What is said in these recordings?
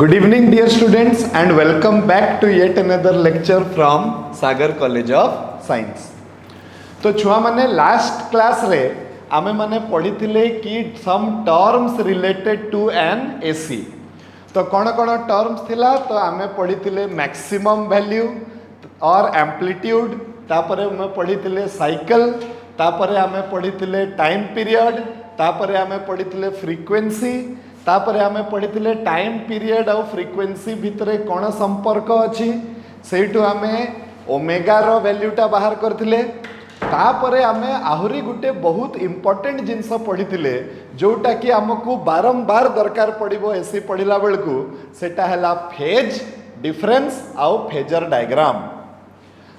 Good evening, dear students, and welcome back to yet another lecture from Sagar College of Science. तो छुआ माने last class रे आमे माने पढ़ी कि some terms related to an AC. तो कौन कौन टर्म्स थिला तो आमे पढ़ी मैक्सिमम वैल्यू और एम्पलीट्यूड, तापरे आमे पढ़ी साइकिल, तापरे आमे पढ़ी टाइम पीरियड, तापरे आमे पढ़ी फ्रीक्वेंसी, तापरे आमे पढ़ी टाइम पीरियड और फ्रीक्वेंसी भितरे कौन संपर्क अच्छी सेठू आमे ओमेगा रो वैल्यूटा बाहर करथिले. तापरे आमे आहुरी गुटे बहुत इंपोर्टेंट जिनस पढ़ी जोटा कि आमको बारंबार दरकार पड़िबो एसी पढ़िला बेलकू सेटा हैला फेज डिफरेंस आउ फेजर डायग्राम.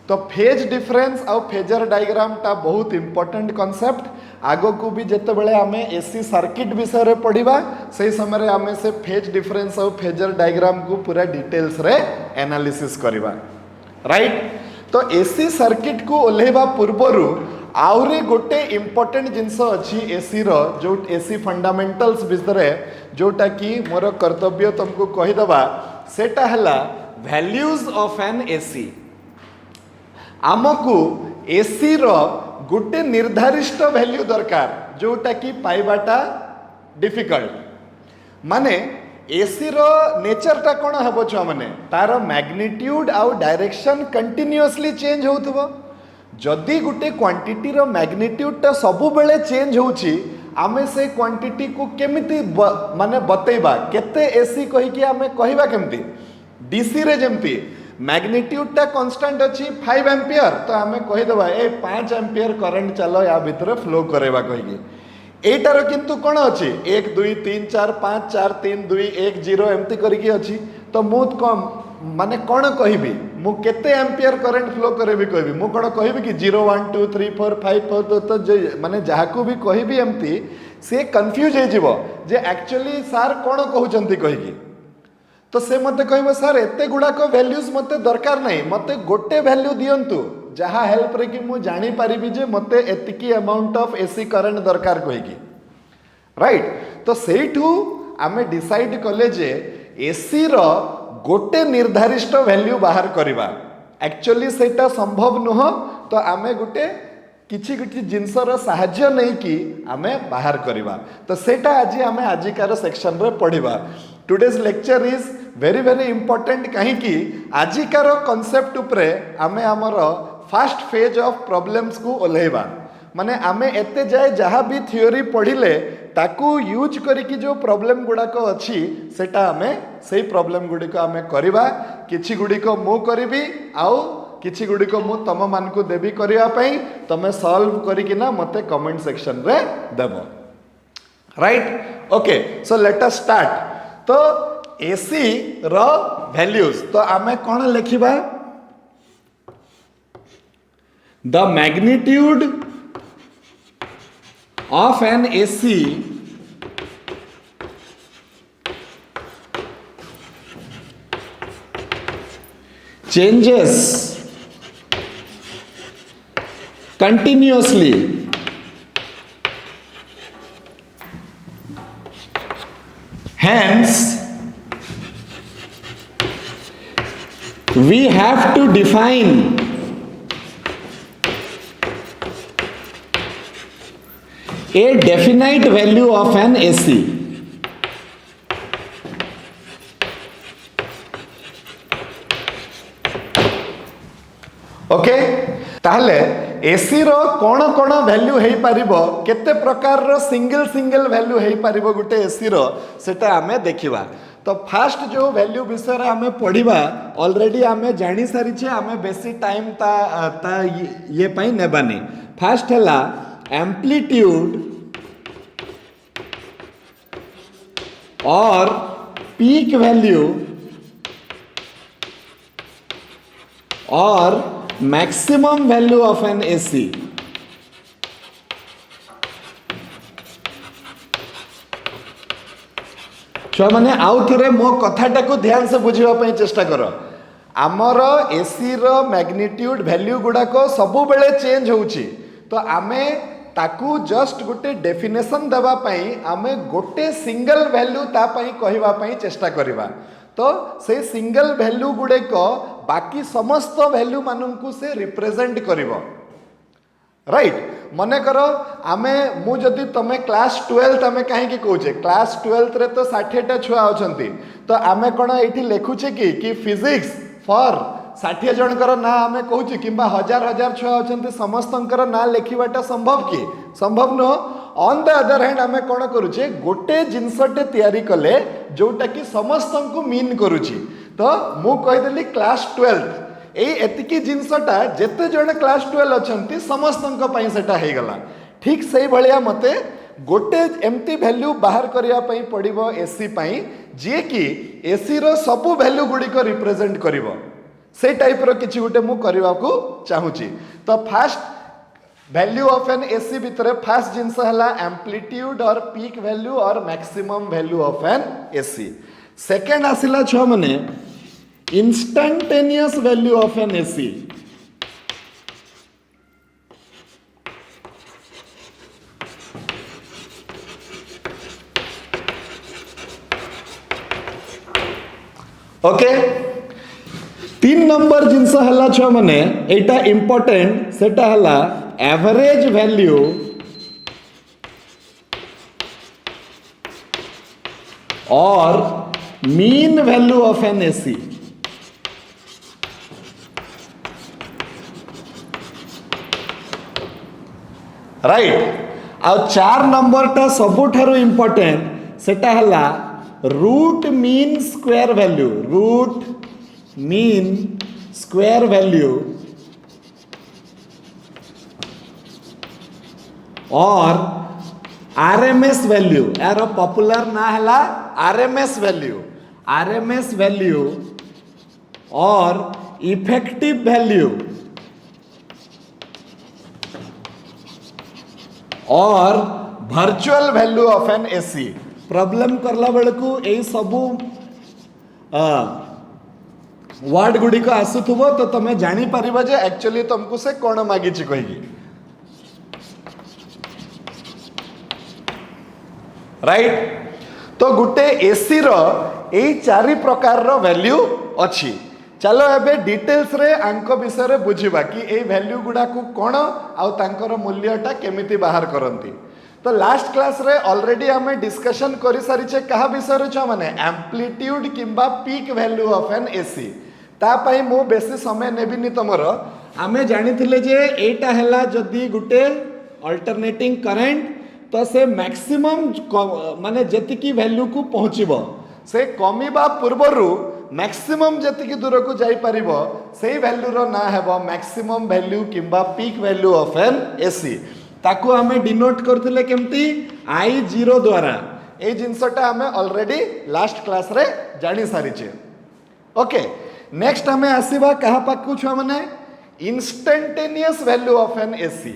तो फेज डिफरेंस आउ फेजर डायग्राम टा बहुत इंपोर्टेंट कॉन्सेप्ट. आगो को भी जेते बेले आमे एसी सर्किट विषय रे पढ़िबा से समय आमे से फेज डिफरेंस आउ फेजर डायग्राम को पूरा डिटेल्स रे एनालिसिस करबा. राइट. तो एसी सर्किट को ओल्हेबा पूर्वरु आउरी गोटे इंपोर्टेंट जिनस अच्छी एसी रो जो एसी फंडामेंटल्स भितरे जोटा कि मोर कर्तव्य तुमको कहीदबा सेटा हला वैल्यूज ऑफ एन एसी. आमको एसी रो गोटे निर्धारित वैल्यू दरकार जोटा कि पाइबाटा डिफिकल्ट. माने एसी रो नेचर टा कौन हम छुआ मैंने तार मैग्निट्यूड आउ डायरेक्शन कंटिन्यूअसली चेंज होथबो. जदि गोटे क्वांटिटी रो मैग्निट्यूड टा सबु बेले चेंज होची आमे से क्वांटिटी को केमिति माने बतैबा केते एसी कहि कि आमे कहिबा केमति डीसी रे जेमति मैग्निट्यूड टा कांस्टेंट अछि 5 एम्पियर तो आमे कहि देबा ए 5 एम्पियर करंट चलो या भीतर फ्लो करेबा कहि. एटार किंतु कौन अच्छी 1 2 3 4 5 4 3 2 1 0 एमती करके अच्छी. तो मु कम माने कौन कहबी मु केते एम्पियर करंट फ्लो करेबी कहबी मु कौन कहबी कि 0 1 2 3 4 5 4 तो माने जहाको भी कहबी एमती से कंफ्यूज हो जिवो जे एक्चुअली सार कौन कहउचंती कहिकी. तो से मते कहबो सर एते गुडा को वैल्यूज मते दरकार नहीं, मते गोटे वैल्यू दियंतु जहाँ हेल्प रे कि मु जानी पारिबी जे मते एतिकी अमाउंट ऑफ एसी करंट दरकार कहिकी. राइट. तो सेठू आमे डिसाइड कले जे एसी रो गोटे निर्धारित वैल्यू बाहर करिबा एक्चुअली सेटा संभव नुह. तो आमे गोटे किछि किछि जिनसर साहाय्य नहीं कि आमे बाहर करिबा. तो सेटा आज आमे आजिकार सेक्शन रे पढ़िबा. Today's lecture is very very important कहीं कि आजिकार कॉन्सेप्ट उपरे आमे हमर फास्ट फेज ऑफ प्रॉब्लम्स को ओल्हेबा. माने आमे एते जाए जहाँ भी थियोरी पढ़िले ताकू यूज करिकी जो प्रॉब्लम गुड़ाक अच्छी सेटा आमे सेही प्रॉब्लम गुड़िक आमे करिबा. किछि गुड़िक मु करिबी आउ किछि गुड़िक मु तम मान को देबी करिया पई तमे सॉल्व करिकी ना मते कमेंट सेक्शन रे देबो. Right. Okay. So let us start. तो एसी रो वैल्यूज तो आमे कौन लिखिबा the magnitude of an AC changes continuously hence we have to define a definite value of an AC. Okay. ताहले एसी रो कौन कौन वैल्यू है पारिबो केते प्रकार रो सिंगल सिंगल वैल्यू है पारिबो गुटे एसी रो सेटा आमे देखिबा. तो फास्ट जो वैल्यू विषय रे आमे पढ़िबा ऑलरेडी आमे जानी सारी छे आमे बेसी टाइम ता ये पई नेबानी. फास्ट हैला एम्पलीट्यूड और पीक वैल्यू और maximum value of an AC. छुआ माने आउ थरे मो कथाटा को ध्यान से बुझिबा पई चेष्टा करो. आमर एसी रो मैग्निट्यूड वैल्यू गुडा को सबु बेले चेंज होउची. तो आमे ताकू जस्ट गोटे डेफिनेशन देवा पई आमे गोटे सिंगल वैल्यू ता पई कहवा पई चेष्टा करिबा। तो से सिंगल वैल्यू गुड़े को बाकी समस्त वैल्यू मानू से रिप्रेजेंट करिबो। राइट मने करो आमे मु जदि तमे क्लास 12 आमे कहीं कहूचे क्लास 12 रे तो 60 टा छुआ अछंती तो आमे कोन एठी लिखुचे कि फिजिक्स फॉर 60 जनकर ना आमे कहूचे किंबा हजार हजार छुआ अछंती समस्तंकर ना लिखिबाटा संभव कि संभव न। ऑन द अदर हैंड आमे कोन करूचे गोटे जिनसटे तयारी कले जोटा कि समस्तंकु मीन करूची। तो मु कहि देली क्लास 12 एतिकी जिनसटा जेते जण क्लास 12 अछंती समस्तंक पई सेटा हे गला। ठीक सही भलिया मते गोटे एमती वैल्यू बाहर करिया पई पड़िबो एसी पई जे कि एसी रो सब वैल्यू गुडी को रिप्रेजेंट करिवो से टाइप रो किछि गुटे मु करिवा को चाहूची। तो first value of an AC भितरे फर्स्ट जिंस हला एम्प्लीट्यूड और पीक वैल्यू और maximum value of an AC. Second आसिला छ माने instantaneous value of an AC. Okay 3 number जिनस हला छ माने एटा इंपोर्टेंट सेटा हला एवरेज वैल्यू और mean value of an AC. Right आ 4 नंबर टा सबुठारु इंपोर्टेंट सेटा हला root mean square value. Root mean square value और आरएमएस वैल्यू यार पॉपुलर ना हला आरएमएस वैल्यू। आरएमएस वैल्यू और इफेक्टिव वैल्यू और virtual value of an AC. Problem करला बेलकू ए सबू वर्ड गुडी को आसुथबो तो तमे जानी परिबो जे एक्चुअली तुमको से कोन मागी छि कहिगी। राइट तो गुटे एसी रो ए चारि प्रकार रो वैल्यू अछि। चलो एबे डिटेल्स रे आंक विषय रे बुझिबा कि ए वैल्यू गुडा को कोन आउ तांकर मूल्यटा केमिति बाहर करंती। तो लास्ट क्लास रे ऑलरेडी हमें डिस्कशन करि सारी छे कहा विषय रे छ माने एम्प्लीट्यूड किंबा peak value of an AC. ता पई मु बेसी समय नेबिनी तमर आमे जानिथिले जे एटा हैला जदी गुटे अल्टरनेटिंग करंट तो से मैक्सिमम माने जतिकी वैल्यू को पहुंचीबो से कमीबा पूर्वरु मैक्सिमम जतिकी दूर को जाई परिबो सेही वैल्यू रो ना हेबो मैक्सिमम वैल्यू किंबा peak value of an AC. ताको हमें डिनोट करथिले केमती I0 द्वारा। ए जिंसटा हमें ऑलरेडी लास्ट क्लास रे जानी सारी छे। ओके नेक्स्ट हमें आसीबा कहा पाकू छ माने instantaneous value of an AC.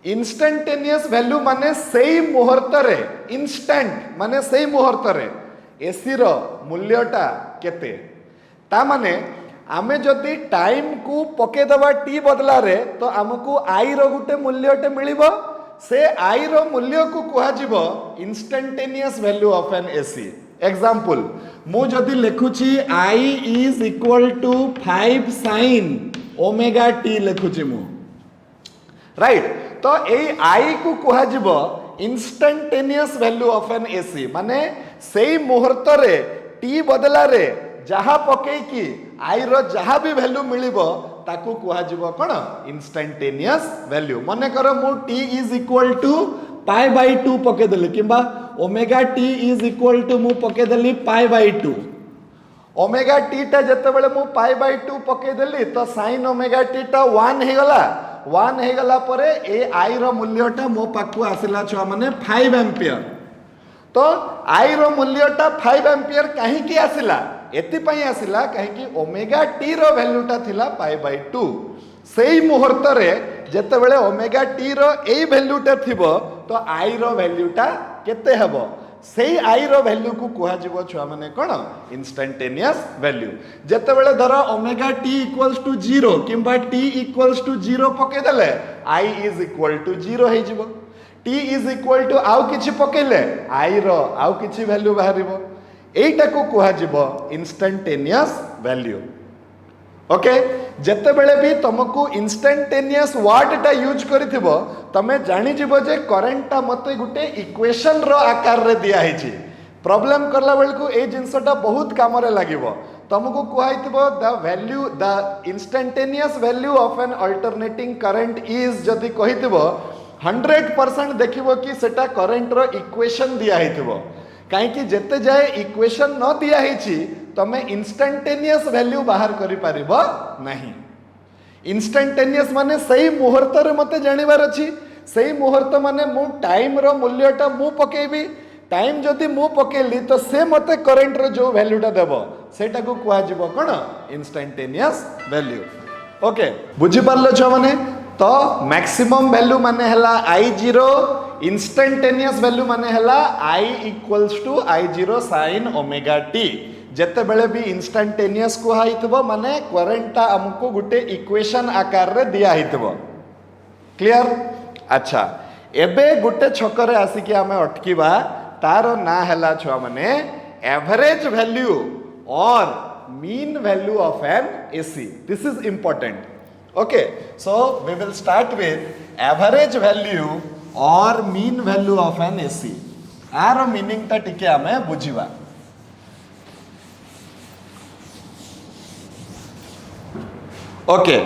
Instantaneous value माने सेही मुहूर्त रे इंस्टेंट माने सेही मुहूर्त रे एसी रो मूल्यटा केते। ता माने आमे जदि टाइम को पके दबा टी बदला रे तो हमको आई रो गुटे मूल्यटे मिलिबो से आई रो मूल्य को कुहा जिवो instantaneous value of an AC. Example मु जदि लिखुची I is equal to 5 sin omega t लिखुची मु। राइट तो ए आई को कुहा जिवो instantaneous value of an AC माने सेही मुहूर्त रे टी बदला रे जहा पके कि आई रो जहा भी वैल्यू मिलिबो ताकू कुहा जिवो कोन इंस्टेंटेनियस वैल्यू। माने करो मु t is equal to pi by 2 पके देली किंबा omega t is equal to मु पके देली पाई बाई 2। ओमेगा टी टा जते बेले मु पाई बाई 2 पके देली तो sin ओमेगा टी टा 1 हे गला। 1 हे गला परे ए आई रो मूल्यटा मो पाकू आसिला छ माने 5 एम्पियर। तो आई रो मूल्यटा 5 एम्पियर काहे की आसिला एति पई आसिला काहे कि ओमेगा टी रो वैल्यूटा थिला पाई बाई 2। सेही मुहूर्त रे जते बेले ओमेगा टी रो एई वैल्यूटा थिबो तो आई रो वैल्यूटा केते हेबो सेई आई रो वैल्यू को कुहा जिवो छुआ माने कोन इंस्टेंटेनियस वैल्यू जते बेले धर ओमेगा टी इक्वल्स टू 0 किंबा टी इक्वल्स टू 0 पके देले आई इज इक्वल टू 0 हे जिवो टी इज इक्वल टू आउ किछि पकेले आई रो आउ किछि वैल्यू बाहरिबो एटा को कुहा जिवो इंस्टेंटेनियस वैल्यू ओके जते बेले भी तुमको इंस्टेंटेनियस वर्ड टा यूज करिथिबो तमे जानि जिवो जे करेंटटा मते गुटे इक्वेशन रो आकार रे दिया हिची प्रॉब्लम करला बेल को ए जिंसटा बहुत काम रे लागिवो तुमको कुहाइथिबो the value the instantaneous value of an alternating current is जदी कहिथिबो 100% देखिबो कि सेटा करंट रो इक्वेशन दिया हिथिबो कहीं जेते जाए इक्वेशन न दिया हिची तमे इंस्टेंटेनियस वैल्यू बाहर करि पारिबो नहीं इंस्टेंटेनियस माने सही मुहूर्त रे मते जानिबार अछि सही मुहूर्त माने मु टाइम रो मूल्यटा मु पकेबी टाइम जदि मु पकेली तो से मते करंट रो जो वैल्यूटा देबो सेटा को कुआ जिवो कोन इंस्टेंटेनियस वैल्यू ओके बुझी पारलो छ माने तो मैक्सिमम वैल्यू माने हला I0 इंस्टेंटेनियस वैल्यू माने हला I equals to I0 sin omega t जते बेले भी इंस्टेंटेनियस को हाइथबो माने करंटटा हमको गुटे इक्वेशन आकार रे दिया हितबो क्लियर अच्छा एबे गुटे छकरे आसी कि हमें अटकीबा तार ना हला छुआ माने एवरेज वैल्यू और mean value of an AC this is important okay so we will start with average value or mean value of an AC आरो मीनिंग ता टिके हमें बुझिबा ओके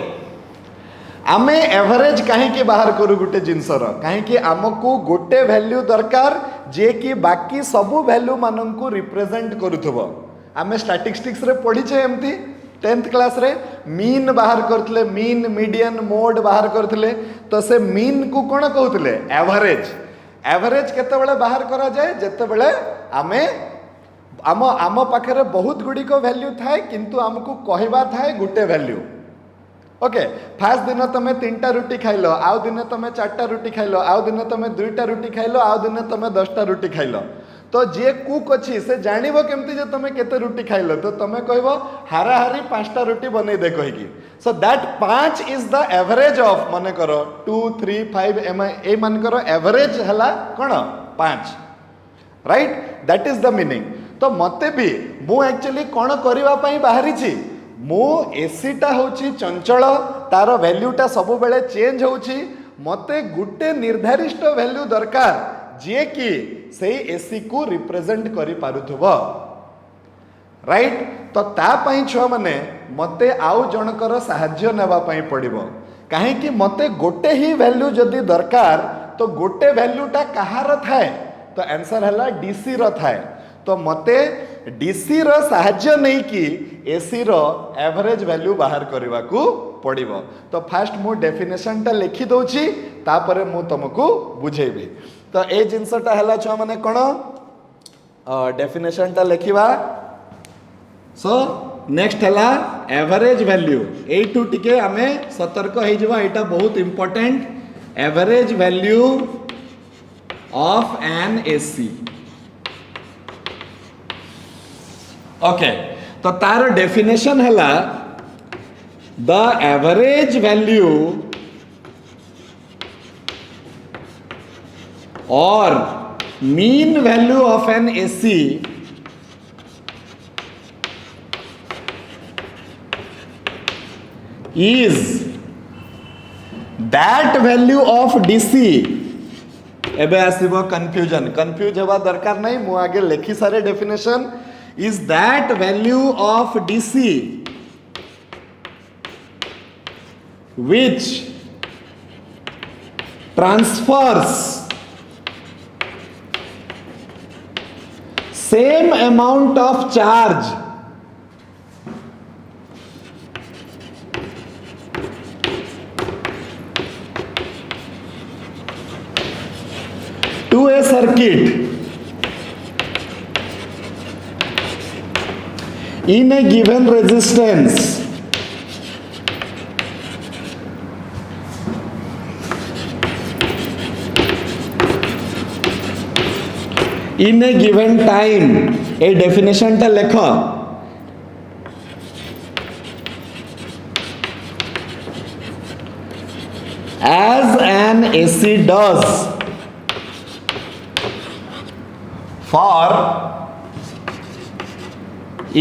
आमे एवरेज कहीं के बाहर करू गुटे जिनसर कहीं कि आमको गोटे वैल्यू दरकार जे कि बाकी सबु वैल्यू मानन को रिप्रेजेंट करूथबो आमे स्टैटिस्टिक्स रे पढिछे एमती 10th क्लास रे मीन बाहर करथले मीन मीडियन मोड बाहर करथले तो से मीन को कोन कहउतले एवरेज एवरेज केते बेले बाहर करा जाए जेते बेले आमे आम पाखरे बहुत गुडी को वैल्यू थाए किंतु हमको कहबा थाए गुटे वैल्यू ओके फास्ट दिन तमे 3टा रुटी खाइलो आउ दिन तमे 4टा रुटी खाइलो आउ दिन तमे 2टा रुटी खाइलो आउ दिन तमे 10टा रुटी खाइलो तो जे कुक अच्छी से जानिबो केमती जे तमे केते रुटी खाइलो तो तमे कहबो हाराहारी 5टा रुटी बनै दे कहिकी so that 5 is the average of माने करो 2 3 5 ए मान करो एवरेज हला कोन 5 right that is the meaning तो मते भी मु एक्चुअली कोन करिवा पई बाहरी छी मु एसी टा होची चंचल तार वैल्यूटा सब बेले चेंज होची मते गुटे निर्धारित वैल्यू दरकार जे कि सेही एसी को रिप्रेजेंट करि पारुथबो राइट तो ता पई छुआ माने मते आउ जनकर सहाय्य नेबा पई पड़िबो काहे कि मते गोटे ही वैल्यू जदी दरकार तो गोटे वैल्यूटा कहार थाए तो आंसर हला डीसी रो थाए तो मते डीसी रो सहाय्य नहीं कि एसी रो एवरेज वैल्यू बाहर करवा को पड़िबो तो फास्ट मु डेफिनेशन टा लिखि दोची तापरे मु तुमको बुझेबी तो ए जिनसटा हला छ माने कोन डेफिनेशन टा लिखिबा सो नेक्स्ट हला एवरेज वैल्यू एटू टिके हमें सतर्क हो जिवा एटा बहुत important average value of an AC okay तो तार डेफिनेशन हला द एवरेज वैल्यू और mean value of an AC is that value of DC एबे आसीबो कंफ्यूजन कंफ्यूज हेबा दरकार नहीं मु आगे लिखि सारे definition is that value of DC which transfers same amount of charge to a circuit in a given resistance in A given time a definition टा लेख as an AC does for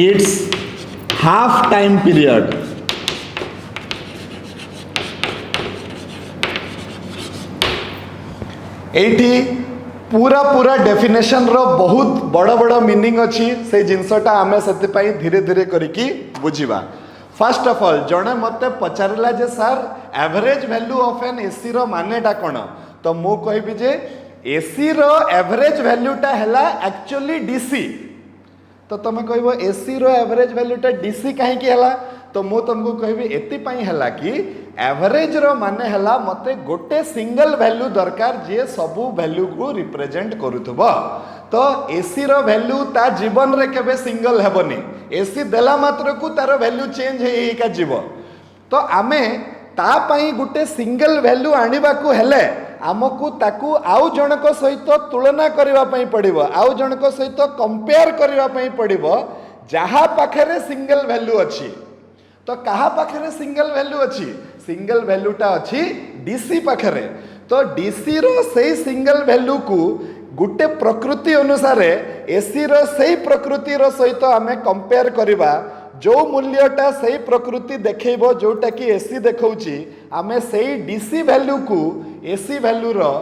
its half time period. एठी पूरा पूरा definition रो बहुत बड़ बड़ meaning अच्छी से जिनसटा आमे सते पाई धीरे धीरे करिकी बुझिबा। फर्स्ट ऑफ ऑल जड़े मत पचारा जे sir average value of an AC रो मानेटा कौन तो मु कहबी जे एसी रो एवरेज वैल्यूटा हैला एक्चुअली डीसी तो तुम कहब एसी रो एवरेज वैल्यूटा डीसी कहीं हैला तो मु तुमको कहबी एति पई हैला कि एवरेज रो माने हैला मते गोटे सिंगल वैल्यू दरकार जे सबु वैल्यू को रिप्रेजेंट करूथबो तो एसी रो वैल्यू ता जीवन रे केबे सिंगल हेबनी एसी देला मात्र को तार वैल्यू चेंज हे का जीव तो आमे ता पई गोटे सिंगल वैल्यू आनिबा को हेले आमको ताकू आउ जनक सहित तुलना करबा पई पड़िबो आउ जनक सहित कंपेयर करबा पई पड़िबो जहा पाखरे सिंगल वैल्यू अछि तो कहा पाखरे सिंगल वैल्यू अछि सिंगल वैल्यूटा अछि डीसी पाखरे तो डीसी रो सही सिंगल वैल्यू को गुटे प्रकृति अनुसार एसी रो सही प्रकृति रो सहित आमे कंपेयर करबा जो मूल्यटा सही प्रकृति देखैबो जोटा कि एसी देखौची आमे सही डीसी वैल्यू को एसी वैल्यू रो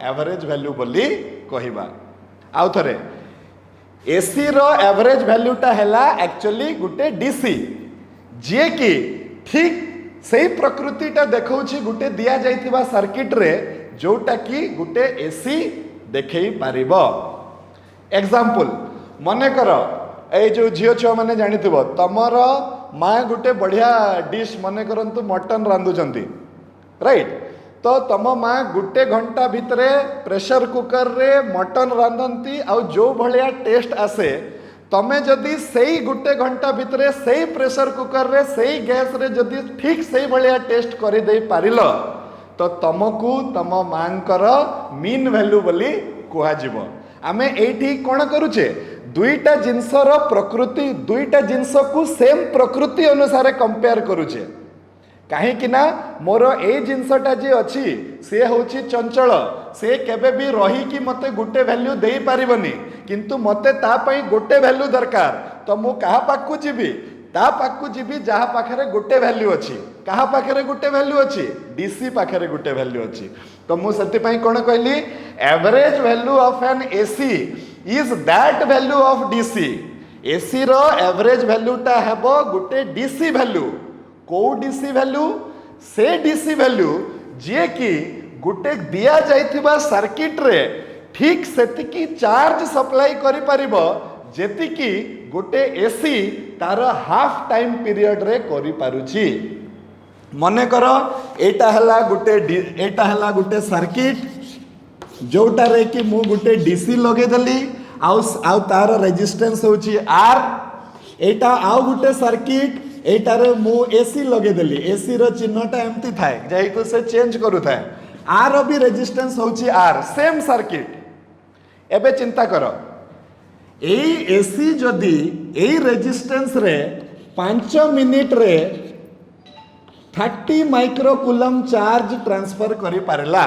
एवरेज वैल्यू बोली कहिबा। आउ थरे एसी रो एवरेज वैल्यूटा हैला एक्चुअली गुटे डीसी जे कि ठीक सही प्रकृतिटा देखौची गुटे दिया जाइथिबा सर्किट रे जोटा कि गुटे एसी देखै पारिबो। एग्जांपल मने करो ए जो झियो छुआ माने जानिथिबो तमर माँ गुटे बढ़िया डिश मने करंतु मटन रांधुचंती राइट तो तम माँ गुटे घंटा भितरे प्रेशर कुकर रे मटन रांधंती आउ जो भलिया टेस्ट आसे तमे जदि सही गुटे घंटा भितरे सही प्रेशर कुकर रे सही गैस रे जदि ठीक सही भलिया टेस्ट करि दे पारिलो तो तमको तम मांकर मीन वैल्यू बोली कुहा जीवो। आमे एठी कोन करूचे दुईटा जिनसर प्रकृति दुईटा जिनस को सेम प्रकृति अनुसार कंपेयर करूचे कहीं ना मोर ए जिनसटा जे अच्छी से होची चंचल से केबे भी रही कि मते गुटे वैल्यू दे पारिबनी किंतु मते ता पई गोटे वैल्यू दरकार तो मु कहा पाखु जीवी ता पाखु जीवी जहा पाखरे गोटे वैल्यू अच्छी कहा पाखरे गोटे वैल्यू अच्छी डीसी पाखरे गोटे वैल्यू अच्छी तो मु सेति पई कोन कहली average value of an AC is that value of DC AC रो एवरेज वैल्यूटा हेबो गुटे डीसी वैल्यू को डीसी वैल्यू से डीसी वैल्यू जे कि गुटे दिया जाइथिबा सर्किट रे ठीक सेतिकी चार्ज सप्लाई करि परिबो जेतिकी गुटे एसी तार हाफ टाइम पीरियड रे करि पारुची। मने करो एटा हला गुटे सर्किट जोटा रे कि मु गुटे डीसी लगे दली आउ तार रेजिस्टेंस होची आर एटा आउ गुटे सर्किट एटारे मु एसी लगे देली एसी रो चिन्हटा एमती थाए जाई को से चेंज करू थाए आर भी रेजिस्टेंस होची आर सेम सर्किट एबे चिंता करो एई एसी जदी एई रेजिस्टेंस रे 5 मिनिट रे 30 माइक्रोकूलम चार्ज ट्रांसफर करि पारला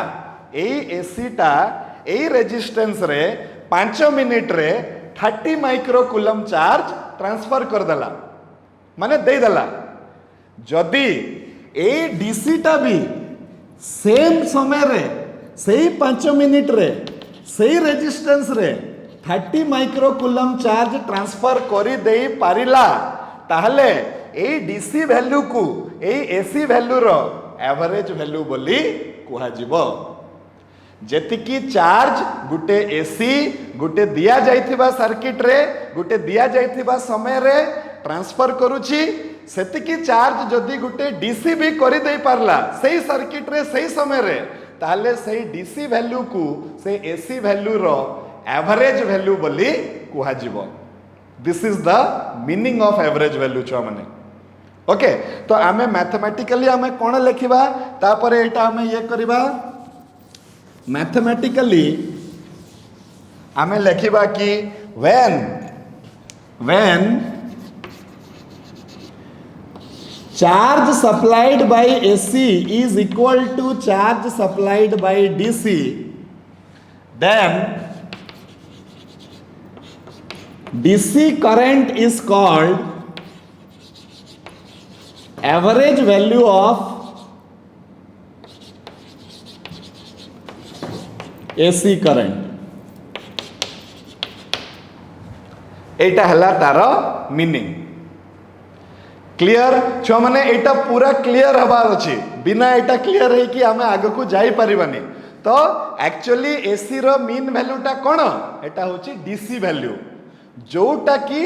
एई एसी टा एई रेजिस्टेंस रे 5 मिनिट रे 30 माइक्रोकूलम चार्ज ट्रांसफर कर देला माने दे देला जदि ए डीसी टा भी सेम समय रे सही 5 मिनिट रे सही रेजिस्टेंस रे 30 माइक्रोकूलम चार्ज ट्रांसफर करी दे पारिला ताहले ए डीसी वैल्यू को ए एसी वैल्यू रो एवरेज वैल्यू बोली कुहा जीवो। जेतिकी चार्ज गुटे एसी गुटे दिया जाइथिबा सर्किट रे गुटे दिया जाइथिबा समय रे ट्रांसफर करूची सेतिकी चार्ज जदि गुटे डीसी भी करि दे पारला सही सर्किट रे सही समय रे ताले सही डीसी वैल्यू को से एसी वैल्यू रो एवरेज वैल्यू बोली कुहा जीवो। This is the meaning of average value छुआ माने ओके तो आमे मैथमेटिकली आमे कोन लेखिबा तापरे एटा आमे ये करबा मैथमेटिकली आमे लिखिबा कि when charge supplied by AC is equal to charge supplied by DC, then DC current is called average value of AC current. एटा हला तार मीनिंग क्लियर छुआ माने एटा पूरा क्लियर हबार अछि बिना एटा क्लियर है कि आमे आगे को जाई परिबानी तो एक्चुअली एसी रो मीन वैल्यूटा कोन एटा होची डीसी वैल्यू जोटा कि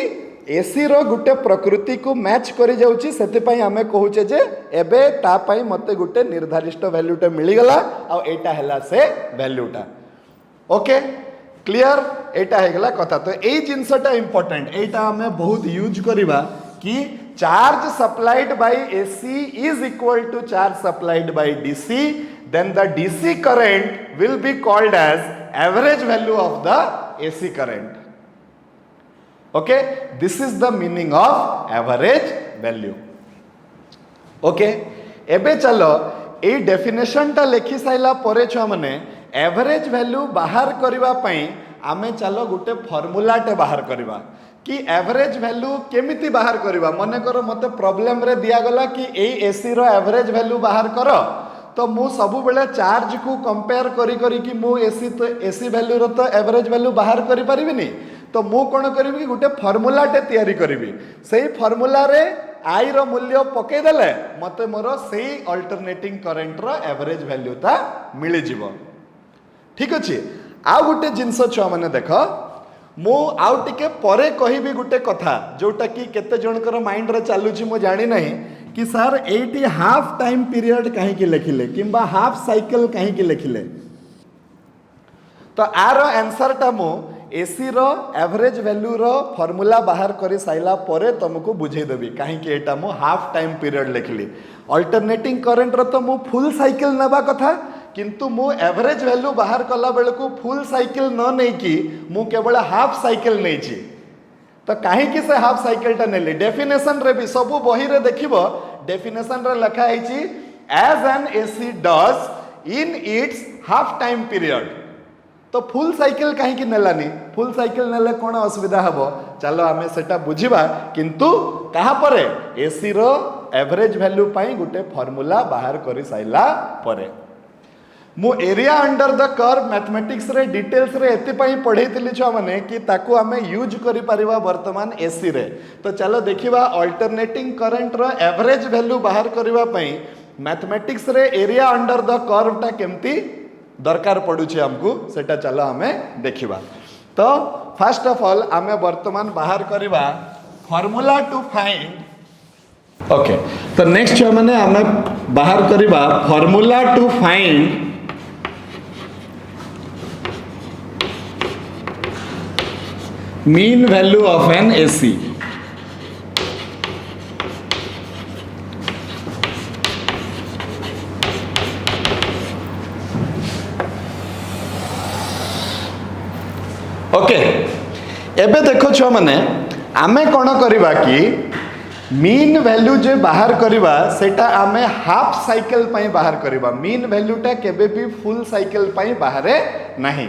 एसी रो गुटे प्रकृति को मैच करि जाउची सेते पई आमे कहूचे जे एबे ता पई मते गुटे निर्धारित वैल्यूटा मिली गला आ एटा हला से वैल्यूटा ओके क्लियर एटा हे गला कथा तो एई जिंसटा इंपोर्टेंट एटा हमें बहुत यूज करिबा कि charge supplied by AC is equal to charge supplied by DC then the DC current will be called as average value of the AC current okay this is the meaning of average value okay एबे चलो a definition टा लिखि साइला परे छुआ माने average value बाहर करबा पई आमे चलो गुटे फार्मूला टे बाहर करबा कि एवरेज वैल्यू केमिति बाहर करबा मने करो मते प्रॉब्लम रे दिया गला कि ए एसी रो एवरेज वैल्यू बाहर करो तो मु सबु बेले चार्ज को कंपेयर करी कि मु एसी तो एसी वैल्यू रो तो एवरेज वैल्यू बाहर करि परिबिनी तो मु कोन करबी कि गुटे फार्मूला टे तयारी करबी सेही फार्मूला रे आई रो मूल्य पके देले मते मोर सेही अल्टरनेटिंग करंट रो एवरेज वैल्यू ता मिली जिवो ठीक अछि आउ गुटे जिंस छुआ माने देख मु आउ टिके परे कहिबी गुटे कथा जोटा कि केते जनकर माइंड रे चालुची मु जानि नहीं कि sir eighty half time period काहे कि लिखिले किंबा हाफ साइकिल काहे कि लिखिले तो आरो आंसर टा मु एसी रो एवरेज वैल्यू रो फार्मूला बाहर करी साइला परे तुमको बुझे देबी काहे कि एटा मु हाफ टाइम पीरियड लिखली अल्टरनेटिंग करंट रो तो मु फुल साइकिल नेबा कथा किंतु मु एवरेज वैल्यू बाहर कला बेल को फुल साइकिल न नहीं कि मु केवल हाफ साइकिल नहीं छी तो काहे कि से हाफ साइकिल टा नेली डेफिनेशन रे भी सब बही रे देखिबो डेफिनेशन रे लिखा है छी as an AC does in its half time period तो फुल साइकिल काहे कि नेलानी फुल साइकिल नेले कोन असुविधा हबो चलो आमे सेटा बुझिबा किंतु कहा परे एसी रो एवरेज वैल्यू पाई गुटे फार्मूला बाहर करी साइला परे मु area under the curve mathematics रे डिटेल्स रे एति पई पढैतिली छुआ माने कि ताकू आमे यूज करि परिबा वर्तमान एसी रे तो चलो देखिबा अल्टरनेटिंग करंट रो एवरेज वैल्यू बाहर करिबा पई मैथमेटिक्स रे एरिया अंडर द कर्व टा केमती दरकार पडुछि हमकु सेटा चलो हमें देखिबा तो फर्स्ट ऑफ ऑल आमे वर्तमान बाहर करिबा फार्मूला टू फाइंड ओके तो नेक्स्ट छुआ माने आमे बाहर करिबा formula to find mean value of an AC okay एबे देखो छुआ माने आमे कोन करिबा कि मीन वैल्यू जे बाहर करिबा सेटा आमे हाफ साइकिल पई बाहर करिबा मीन वैल्यू टा केबे भी फुल साइकिल पई बाहरे नहीं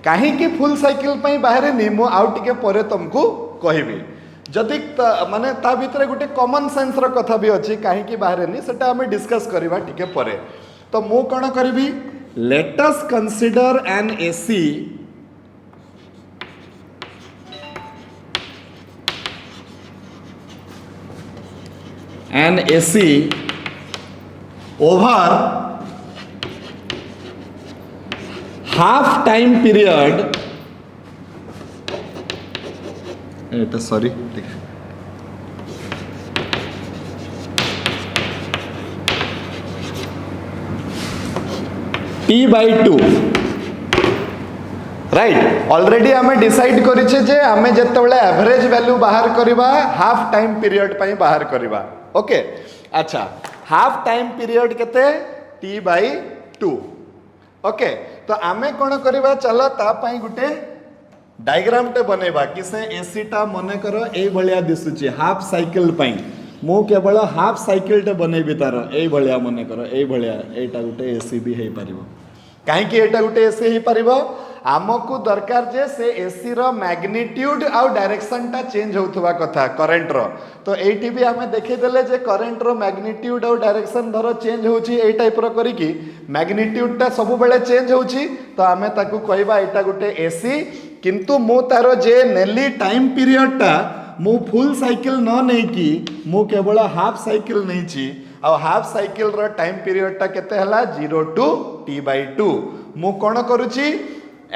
काहे कि फुल साइकिल पई बाहरे नहीं मु आउ टिके परे तुमको कहबी जदि माने ता भीतर गुटे कॉमन सेंस रो कथा भी अछि काहे कि बाहरे नहीं सेटा हमें डिस्कस करिबा टिके परे तो मु कोन करबी let us consider N AC over half time period sorry t by 2 right already आमे डिसाइड करिछे जे आमे जेतेबेले एवरेज वैल्यू बाहर करिबा हाफ टाइम पीरियड पई बाहर करिबा ओके अच्छा हाफ टाइम पीरियड केते t by 2 ओके तो आमे कोन करिबा चलो ता पई गुटे डायग्राम टे बनेबा कि से एसी टा मने करो ए भलिया दिसुची हाफ साइकिल पई मु केवल हाफ साइकिल टे बनेबी तार ए भलिया मने करो ए भलिया एटा गुटे एसी भी हे परिबो काहे कि एटा गुटे एसी हे परिबो आमको दरकार जे से एसी रो मैग्नीट्यूड आउ डायरेक्शन टा चेंज होथवा कथा करंट रो तो एटी भी हमें देखै देले जे करंट रो मैग्नीट्यूड आउ डायरेक्शन धरो चेंज होची ए टाइप रो करी कि मैग्नीट्यूड टा सब बेले चेंज होची तो हमें ताकू कहबा एटा गुटे एसी किंतु मु तारो जे नेली टाइम पीरियड टा मु फुल साइकिल न नै कि मु केवल हाफ साइकिल नै छी आ हाफ साइकिल रो टाइम पीरियड टा केते हला 0 टू t/2 मु कोन करूची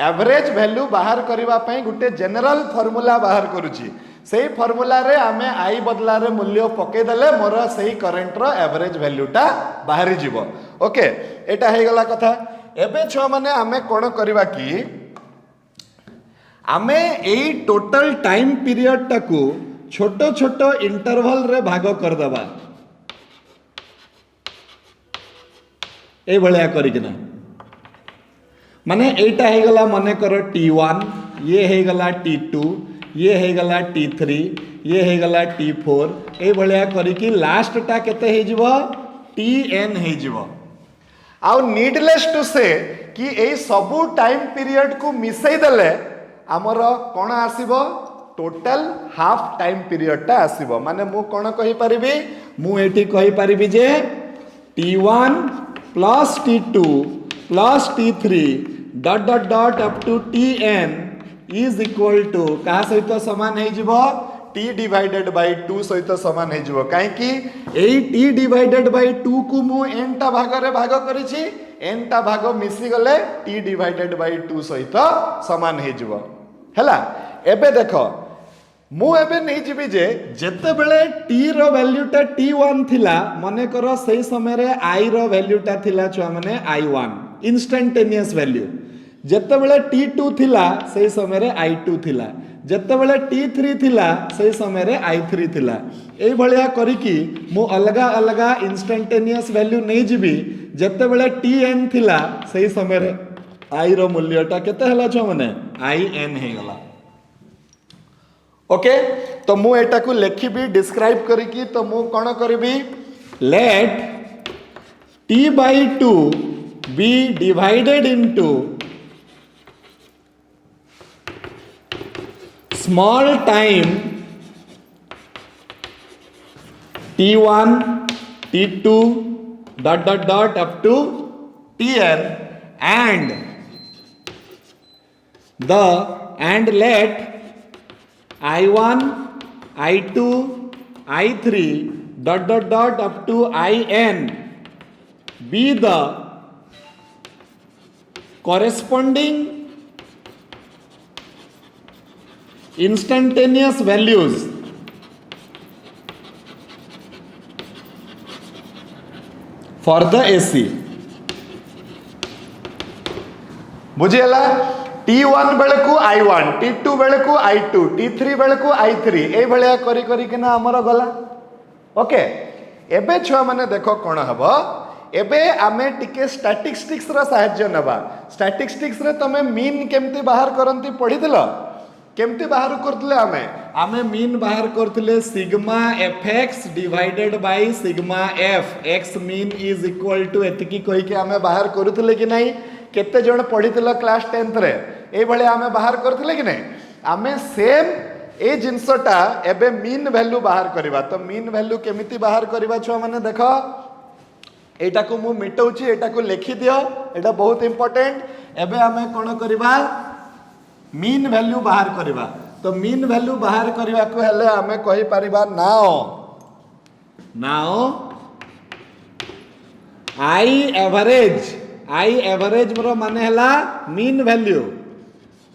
एवरेज वैल्यू बाहर करबा पई गुटे जनरल फार्मूला बाहर करूची सेही फार्मूला रे आमे आई बदला रे मूल्य पके देले मोर सेही करंट रो एवरेज वैल्यू टा बाहर जीवो ओके एटा हे गला कथा एबे छ माने आमे कोन करबा कि आमे एई टोटल टाइम पीरियड टाकू छोटो छोटो इंटरवल रे भाग कर दबा ए भलिया करिकना माने एटा हे गला मने करो t1 ये हे गला t2 ये हे गला t3 ये हे गला t4 ए भलिया करिकि लास्ट टा केते हे जीवो tn हे जीवो आउ नीडलेस टू से कि ए सबु टाइम पीरियड को मिसई देले आमर कौन आसीबो टोटल हाफ टाइम पीरियड टा आसीबो माने मु कौन कहि परिबी मु एठी कहि परिबी जे t1 plus t2 plus t3 dot dot dot up to tn is equal to कहा सहित समान हे जीवो t डिवाइडेड बाय 2 सहित समान हे जीवो काहे कि एई t डिवाइडेड बाय 2 को मु n टा भाग रे भाग करिछि n टा भाग मिसी गले t डिवाइडेड बाय 2 सहित समान हे जीवो हैला एबे देखो मु एबे नहीं जीबी जे जेते बेले t रो वैल्यू टा t1 थिला मने करो सही समय रे i रो वैल्यू टा थिला छुआ माने i1 इंस्टेंटेनियस वैल्यू जेते बेले t2 थिला सही समय रे i2 थिला जेते बेले t3 थिला सही समय रे i3 थिला एई भलिया करी कि मु अलगा अलगा इंस्टेंटेनियस वैल्यू नहीं जीबी जेते बेले tn थिला सही समय रे i रो मूल्य टा केते हला छुआ माने in हे गला ओके तो मु एटा को लेखिबी डिस्क्राइब करी कि तो मु कोन करबी late t/2 be divided into small time t1 t2 dot dot dot up to tn and let i1 i2 i3 dot dot dot up to in be the corresponding instantaneous values for the AC बुझेला t1 बेले को i1 t2 बेले को i2 t3 बेले को i3 ए भलिया करी करी किना हमर गला ओके एबे छुआ माने देखो कोन हबो एबे आमे टिके स्टैटिस्टिक्स रो सहाय्य नबा स्टैटिस्टिक्स रे तमे मीन केमती बाहर करंती पढी दिलो केमती बाहर करतले आमे मीन बाहर करतले sigma fx divided by sigma f x mean is equal to एतिकी कहि के आमे बाहर करतले कि नाही केते जण पढितलो क्लास 10th रे ए भले आमे बाहर करतले कि नाही आमे सेम ए जिंसटा एबे मीन वैल्यू बाहर करबा तो मीन वैल्यू केमिति बाहर करबा छुआ माने देखो एटा को मु मिटौची एटा को लिखि दियो एटा बहुत इंपोर्टेंट एबे आमे कोन करबा मीन वैल्यू बाहर करबा तो मीन वैल्यू बाहर करबा को हेले आमे कहि परिबा नाउ आई एवरेज मोर माने हला मीन वैल्यू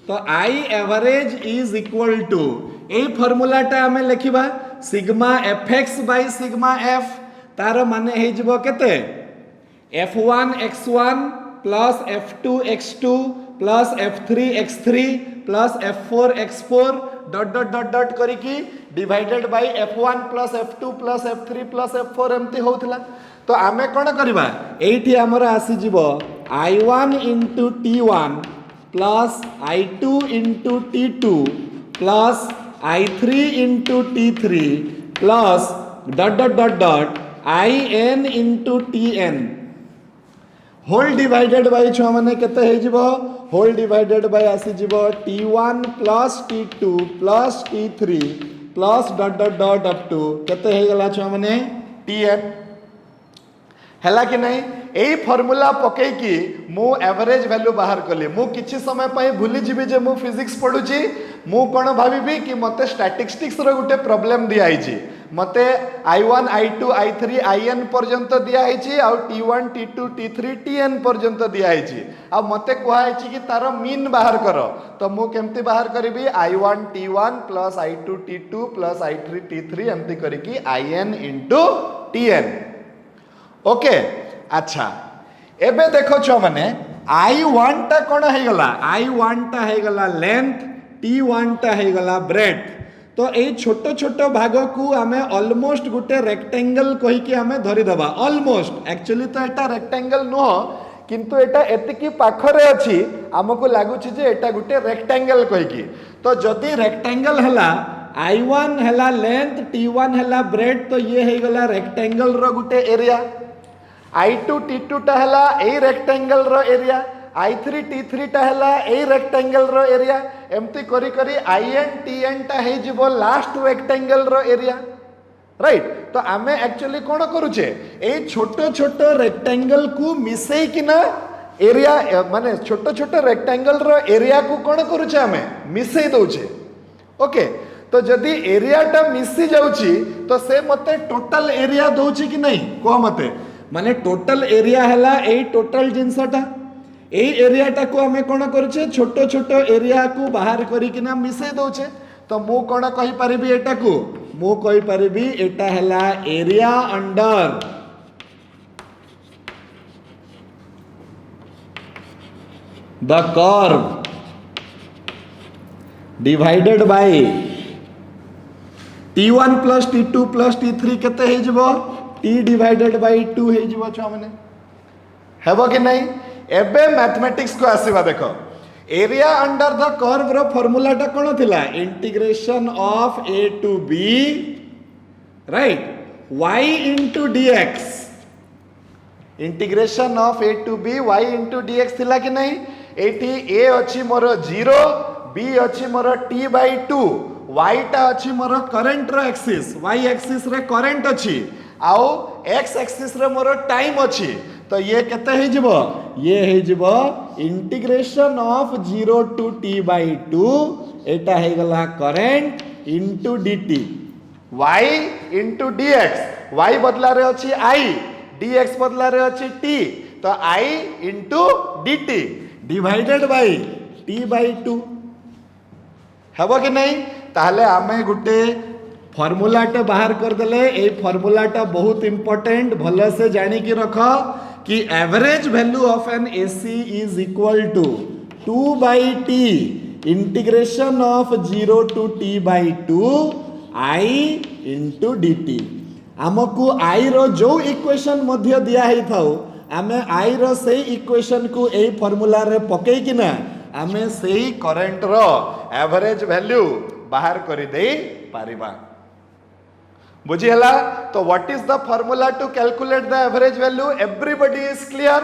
तो I average is equal to a formula टा हमें लिखिबा sigma fx by sigma f तार माने हे जबो केते f1 x1 plus f2 x2 plus f3 x3 plus f4 x4 dot dot dot dot करी की divided by f1 plus f2 plus f3 plus f4 एमती होउथला तो आमे कोन करबा एठी हमर आसी जिवो i1 into t1 plus I2 into T2 plus I3 into T3 plus dot dot dot dot IN into TN whole divided by छुआ माने केते हे जिवो होल डिवाइडेड बाय आसी जिवो T1 plus T2 plus T3 plus dot dot dot up to केते हे गला छुआ माने TN हैला कि नहीं एई फार्मूला पकई कि मु एवरेज वैल्यू बाहर कली मु किछि समय पई भूली जिबि जे मु फिजिक्स पढुची मु कोन भाबिबी कि मते स्टैटिस्टिक्स रो गुटे प्रॉब्लम दिया आइची मते I1 I2 I3 IN पर्यंत दिया आइची आ T1 T2 T3 TN पर्यंत दिया आइची आ मते कहआ आइची कि तारो मीन बाहर करो तो मु केमती बाहर करिबी I1 T1 plus I2 T2 plus I3 T3 एमती करिकी IN इंटू TN ओके अच्छा एबे देखो छो माने I1 टा कोन हे गला I1 टा हे गला लेंथ T1 टा हे गला ब्रेथ तो ए छोटो छोटो भाग को आमे ऑलमोस्ट गुटे रेक्टेंगल कहि कि आमे धरि दबा ऑलमोस्ट एक्चुअली तो एटा रेक्टेंगल नो किंतु एटा एतिकी पाखरे अछि हमको लागु छी जे एटा गुटे रेक्टेंगल कहि कि तो जदी रेक्टेंगल हला I1 हला लेंथ T1 हला ब्रेथ तो ये हे गला रेक्टेंगल रो गुटे एरिया I2 T2 टा हला a rectangle row area I3 T3 टा हला ए रेक्टेंगल रो एरिया एमती करी करी IN TN टा हे जिवो लास्ट रेक्टेंगल रो एरिया राइट तो आमे एक्चुअली कोन करूचे ए छोटो छोटो रेक्टेंगल को मिसई किना एरिया माने छोटो छोटो रेक्टेंगल रो एरिया को कोन करूचे आमे मिसई दोचे ओके तो जदी एरिया टा मिसी जाउची तो से मते टोटल एरिया दोची कि नहीं को मते माने टोटल एरिया हला ए टोटल जिंसटा ए एरिया टा को हमें कोन करछे छोटो छोटो एरिया को बाहर करी किना मिसे दोचे तो मु कोन कहि परिबी एटा को मु कहि परिबी एटा हला area under the curve divided by T1 plus T2 plus T3 केते हे जिवो T डिवाइडेड बाय 2 हे जिवो छ माने हेबो कि नहीं एबे मैथमेटिक्स को आसीबा देखो एरिया अंडर द कर्व रो फार्मूला टा कोन थिला integration of a to b right y into dx integration of a to b y into dx थिला कि नहीं एठी a अछि मोर 0 b अछि मोर t बाय 2 y टा अछि मोर करंट रो एक्सिस y एक्सिस रे करंट अछि आउ x एक्सिस रे मोर टाइम अछि तो ये केते हे जिवो ये हे जिवो integration of 0 to t by 2 एटा हे गला current into dt y into dx y बदला रे अछि i dx बदला रे अछि t तो i into dt divided by t by 2 हेबो कि नहीं ताहले आमे गुटे फॉर्मूलाटा बाहर कर देले ए फॉर्मूलाटा बहुत इंपोर्टेंट भले से जानी कि रख कि average value of an AC is equal to 2 by T integration of 0 to t by 2 i into D T आमको आई रो जो इक्वेशन मध्य दिया ही थाउ आमे आई रो से इक्वेशन को ए फॉर्मूला रे पकई कि ना आमे सेही करंट रो एवरेज वैल्यू बाहर करि देई पारिबा बुझी हला तो what is the formula to calculate the average value everybody is clear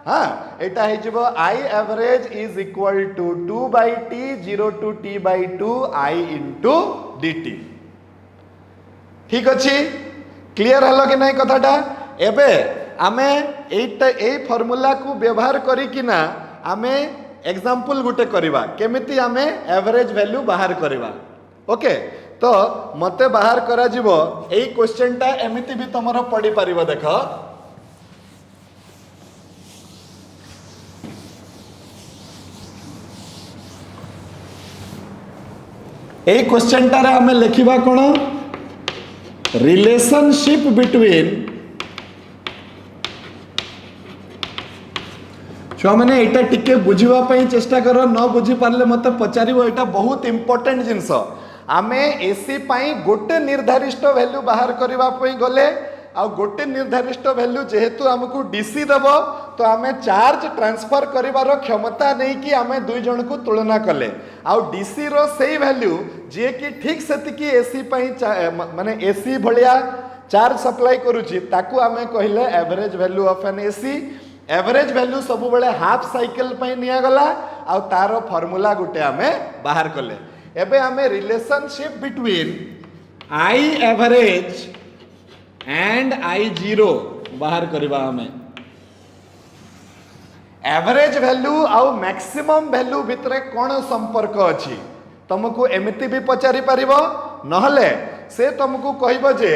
हां एटा हे जिवो I average is equal to 2 by t 0 to t by 2 i into dt ठीक अछि क्लियर हलो कि नहीं कथाटा एबे आमे एटा ए फॉर्मूला को व्यवहार करी कि ना आमे एग्जांपल गुटे करबा केमिति आमे एवरेज वैल्यू बाहर करबा ओके तो मते बाहर करा जिवो एई क्वेश्चन टा एमिति भी तमरो पड़ी परिबो देखो एई क्वेश्चन टा रे हमें लिखिबा कोन रिलेशनशिप बिटवीन छुआ मैंने एटा टिके बुझिबा पई चेष्टा करो न बुझी पारले मते पचारिबो एटा बहुत इंपोर्टेंट जिंस आमे एसी पाई गोटे निर्धारित वैल्यू बाहर करबा पई गले आ गोटे निर्धारित वैल्यू जेहेतु आमको डीसी दब तो आम चार्ज ट्रांसफर करिवार क्षमता नहीं कि आम दुई जन को तुलना कले आउ डीसी रो सही वैल्यू जे कि ठीक सेतिकी एसी माने एसी भलिया चार्ज सप्लाई करूची ताकू आमे कहले average value of an AC. Average value सब बेले हाफ साइकिल पई निया गला आ तारो फार्मूला गुटे आमे बाहर कले। एबे आमे relationship between I average and I zero बाहर करबा। आमे एवरेज वैल्यू आउ मैक्सिमम वैल्यू भितरे कोन संपर्क अछि तुमको एमिति भी पचारि परिबो नहले से तुमको कहबो जे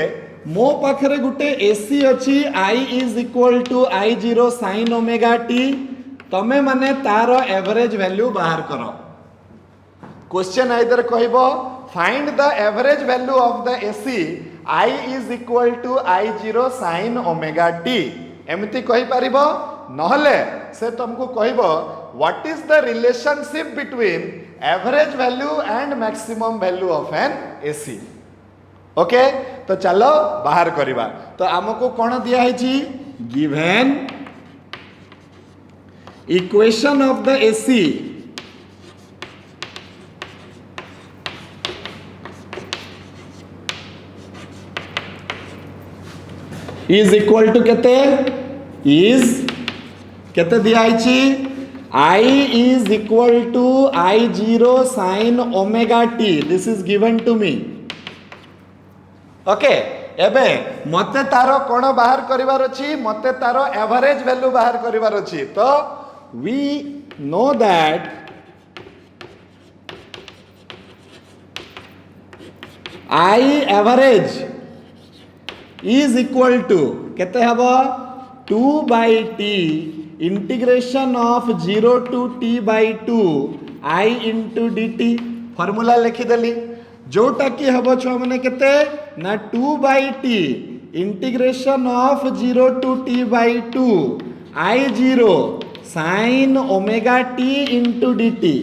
मो पाखरे गुटे एसी अछि I is equal to I zero sine omega t तमे माने तार एवरेज वैल्यू बाहर करो। क्वेश्चन आइदर कहबो find the average value of the AC I is equal to I zero sine omega t एमिति कहि परिबो नहले से तुमको कहबो what is the relationship between average value and maximum value of an AC. Okay तो चलो बाहर करिबा। तो आमको कौन दिया है जी given equation of the AC is equal to केते इज केते दिया है जी I is equal to I zero sine omega t this is given to me. Okay एबे मते तारो कोण बाहर करिवार अछि मते तारो एवरेज वैल्यू बाहर करिवार अछि। तो we know that I average is equal to केते हबो 2/t integration of 0 to t by 2 i into dt formula लिखि देली जोटा कि हबो छ माने केते ना 2/t integration of 0 to t by 2 I0 sin omega t into dt।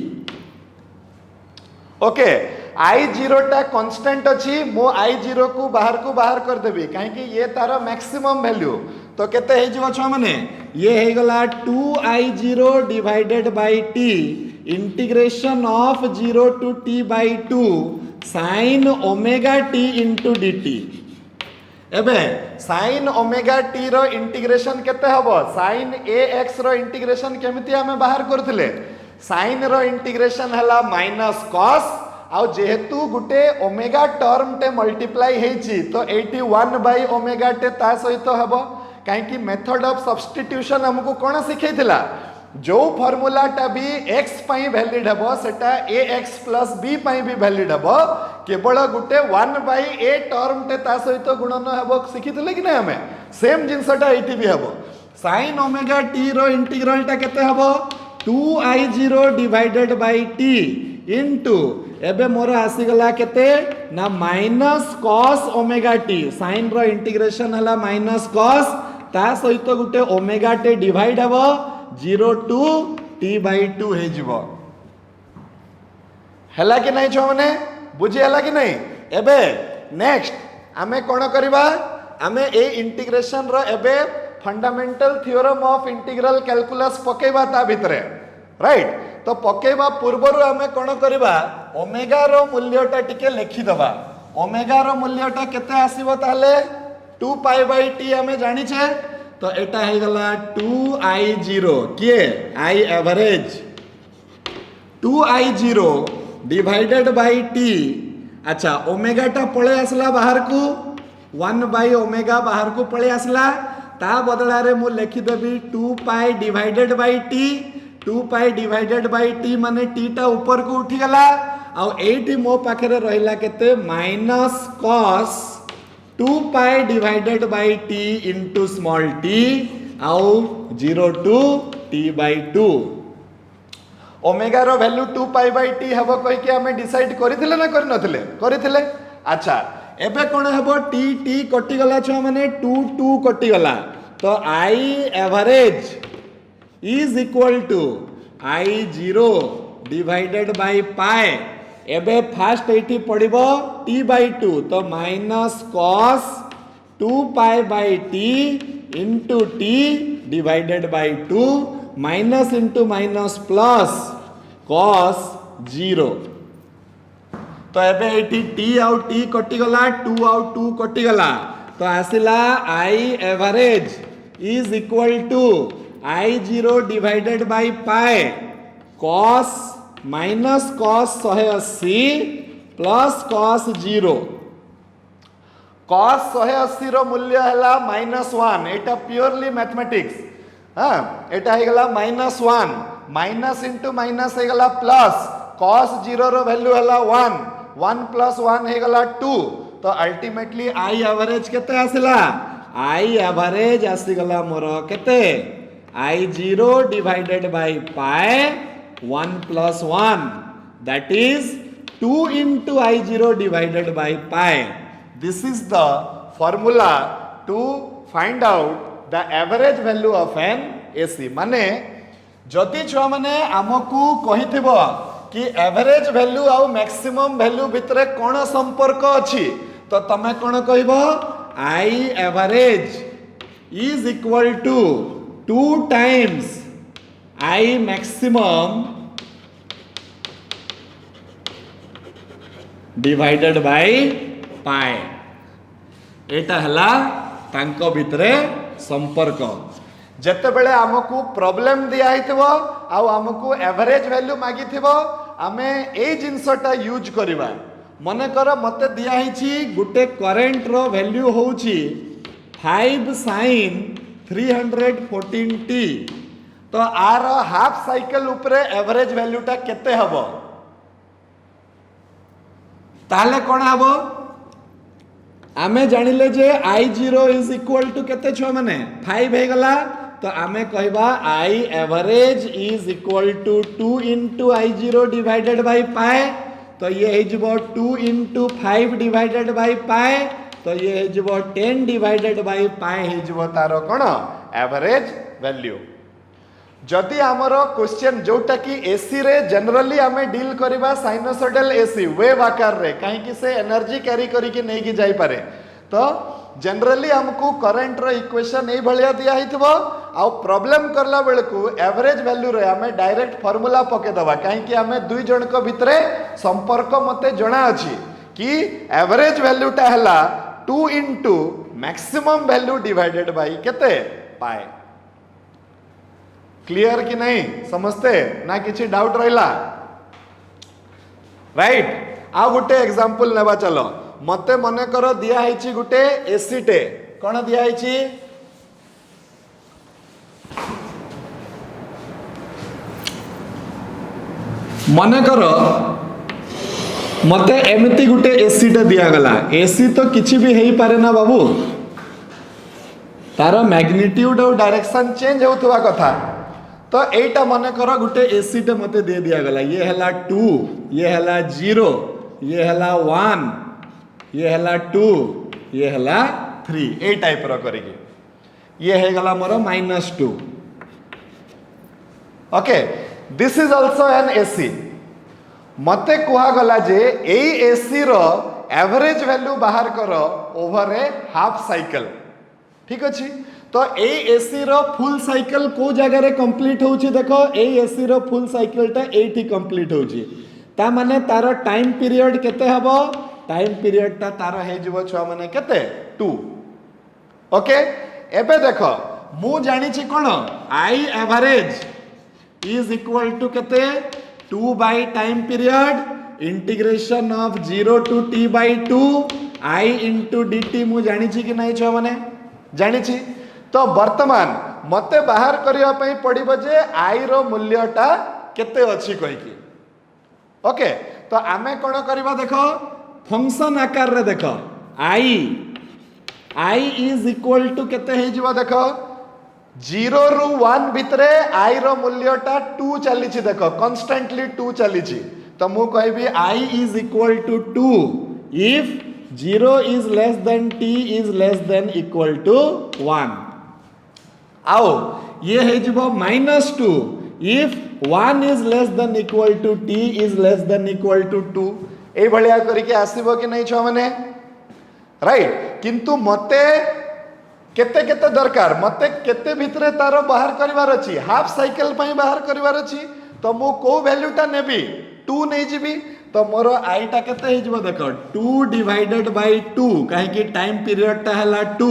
Okay I0 टा कांस्टेंट अछि मो I0 को बाहर कर देबी काहे कि ये तार मैक्सिमम वैल्यू तो केते हे जिवो छ माने ये हे गला 2I0 divided by t integration of 0 to t by 2 sin omega t into dt। एबे sin ओमेगा t रो इंटीग्रेशन केते हबो sin ax रो इंटीग्रेशन केमिति हमें बाहर करथिले sin रो इंटीग्रेशन हला माइनस cos आउ जेहेतु गुटे ओमेगा टर्म टे मल्टीप्लाई हेची तो 81 बाय ओमेगा टे ता सहित हबो काहे कि मेथड ऑफ सब्स्टिट्यूशन हमको कोन सिखैथिला जो फार्मूला टा भी x पई वैलिड हबो सेटा ax + b पई भी वैलिड हबो केवल गुटे 1/a टर्म टे ता सहित गुणन हबो सिखिथिले कि नै हमें सेम जिंसटा एठी भी हबो sin ओमेगा t रो इंटीग्रल टा केते हबो 2I0 divided by t into एबे मोर आसी गला केते ना minus cos omega t sin रो इंटीग्रेशन हला माइनस cos ता सहित गुटे ओमेगा टे डिवाइड हबो 0 टू t by 2 हे जीवो हला कि नै छ माने बुझी हला कि नै। एबे नेक्स्ट आमे कोन करबा आमे ए इंटीग्रेशन रो एबे fundamental theorem of integral calculus पकेबा ता भितरे राइट। तो पकेबा पूर्वरु आमे कोन करबा ओमेगा रो मूल्यटा टिके लिखि दबा ओमेगा रो मूल्यटा केते आसीबो ताले 2 पाई बाय t हमें जानि छे तो एटा हे गला 2I0 किए I average 2I0 divided by t। अच्छा ओमेगा टा पळे आसला बाहर को 1 बाय ओमेगा बाहर को पळे आसला ता बदला रे मु लिखि देबी 2 pi divided by t 2 pi divided by t माने t टा ऊपर को उठी गला आ एठी मो पाखरे रहिला केते minus cos 2 pi divided by t into small t आउ 0 टू t by 2 ओमेगा रो वैल्यू 2 पाई बाय t हबो कहि के हमें डिसाइड करिथिले ना करि नथिले करिथिले। अच्छा एबे कोन हबो t t कटि गला छ माने 2 2 कटि गला तो I average is equal to I0 divided by pi एबे फास्ट एठी पड़िबो t by 2 तो minus cos 2 pi by t into t divided by 2 minus into minus plus cos 0। तो एबे एटी टी आउ टी कटिगला 2 आउ 2 कटिगला तो आसिला I average is equal to I 0 divided by pi cos minus cos 180 plus cos 0। Cos 180 रो मूल्य हैला -1 एटा प्योरली मैथमेटिक्स। हाँ एटा हे गला -1 माइनस इंटू माइनस हे गला प्लस कॉस 0 रो वैल्यू हैला 1 1 प्लस 1 हे गला 2 तो अल्टीमेटली आई एवरेज केते आसिला आई एवरेज आसी गला मोर केते आई 0 डिवाइडेड बाई पाए 1 plus 1 that is 2 into I 0 divided by पाए। This is the formula to find out the average value of an AC। माने जदि छुआ माने आमको कहिथिबो कि एवरेज वैल्यू आउ मैक्सिमम वैल्यू भितरे कोन संपर्क अछि तो तमे कोन कहबो I average is equal to 2 times I maximum divided by pi. एटा हला तांको भितरे संपर्क। जेते बेले आमको प्रॉब्लम दिया हितबो आउ आमको एवरेज वैल्यू मागी थिबो आमे ए जिंसटा यूज करबा। मने कर मते दिया हिची गुटे करंट रो वैल्यू होउची 5 sin 314t तो आर हाफ साइकिल ऊपर एवरेज वैल्यूटा केते हबो ताले कोन हबो आमे जानिले जे आई 0 इज इक्वल टू केते छ माने 5 हे गला तो आमे कहबा I average is equal to 2 into I 0 divided by pi तो ये हे जबो 2 into 5 डिवाइडेड बाय पाए तो ये हे जबो 10 डिवाइडेड बाय पाए हे जबो तारो कोन एवरेज वैल्यू। जदि आमर क्वेश्चन जोटा कि एसी रे जनरली आमे डील करबा साइनोसॉइडल एसी वेव आकार रे काहे कि से एनर्जी कैरी करी कि नै कि जाई पारे तो जनरली हमको करंट रो इक्वेशन ए भलिया दिया हितबो आ प्रॉब्लम करला बेल को एवरेज वैल्यू रे आमे डायरेक्ट फार्मूला पके दबा काहे कि आमे दुई जन को भितरे संपर्क मते जणा अछि कि एवरेज वैल्यूटा हला 2 into maximum value divided by केते पाए। क्लियर कि नहीं समझते ना किसी डाउट रहिला राइट। आ गुटे एग्जांपल नेबा चलो मते मने करो दिया हिची गुटे एसी टे कोन दिया हिची मने करो मते एमती गुटे एसी टे दिया गला एसी तो किछि भी हेई पारे ना बाबू तार मैग्नीट्यूड और डायरेक्शन चेंज होतवा कथा तो एटा मने करो गुटे एसी टे मते दे दिया गला ये हला 2 ये हला 0 ये हला 1 ये हला 2 ये हला 3 ए टाइप रो करिके ये हे गला मोर -2। Okay this is also an AC मते कुहा गला जे एई एसी रो एवरेज वैल्यू बाहर करो ओवर ए हाफ साइकिल ठीक अछि तो ए एसी रो फुल साइकिल को जगह रे कंप्लीट होउची देखो ए एसी रो फुल साइकिल ता एठी कंप्लीट होउची ता माने तारो टाइम पीरियड केते हबो टाइम पीरियड ता तारो हे जबो छ माने केते 2। ओके एबे देखो मु जानि छी कोन I average is equal to केते 2 by time period integration of 0 to t by 2 i into dt मु जानि छी कि नै छ माने जानि छी तो वर्तमान मते बाहर करिया पई पड़िबो जे आई रो मूल्यटा केते अछि कहि कि ओके तो आमे कोन करबा देखो फंक्शन आकार रे देखो आई इज इक्वल टू केते हे जिवो देखो 0 रु 1 भितरे आई रो मूल्यटा 2 चली छी देखो कांस्टेंटली 2 चली छी तो मु कहबी I is equal to 2 if 0 is less than t is less than equal to 1 आओ ये है जब -2 if 1 is less than equal to t is less than equal to 2 ए भलिया करी के आसीबो कि नै छ माने राइट किंतु मते केते केते दरकार मते केते भितरे तार बाहर करिवार अछि हाफ साइकिल पई बाहर करिवार अछि तो मो को वैल्यूटा नेबी 2 नै जिबी तो मोर आईटा केते हे जिवो देखो 2 डिवाइडेड बाय 2 काहे कि टाइम पीरियड टा हला 2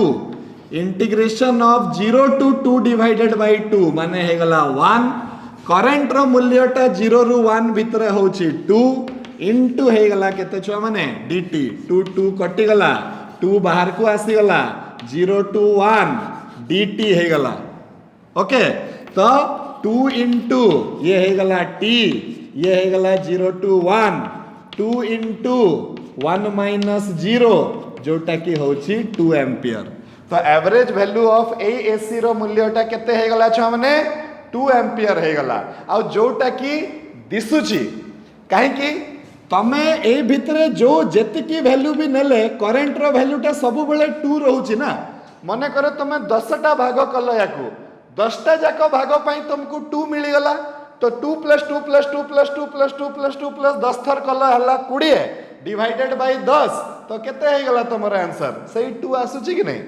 integration of 0 to 2 divided by 2 माने हे गला 1 करंट रो मूल्यटा 0 रु 1 भितरे होछि 2 इनटू हे गला केते छुआ माने dt 2 2 कटि गला 2 बाहर को आसी गला 0 टू 1 dt हे गला ओके तो 2 इंटू ये हे गला t ये हे गला 0 टू 1 2 इंटू 1 माइनस 0 जोटा की होची 2 एम्पियर तो एवरेज वैल्यू ऑफ एसी रो मूल्यटा केते हे गला छुआ माने 2 एम्पियर हे गला आ जोटा की दिसुची काहे की तमे ए भितरे जो जेतिकी वैल्यू भी नेले करंट रो वैल्यूटा सब बेले 2 रहउची ना मने करे तमे 10टा भाग कल याकू 10टा जाको भाग पई तुमको 2 मिली गला तो 2 + 2 + 2 + 2 + 2 + 2 + 10 थर कल हला 20 डिवाइडेड बाय 10 तो केते हे गला तमरो आंसर सही 2 आसुची कि नहीं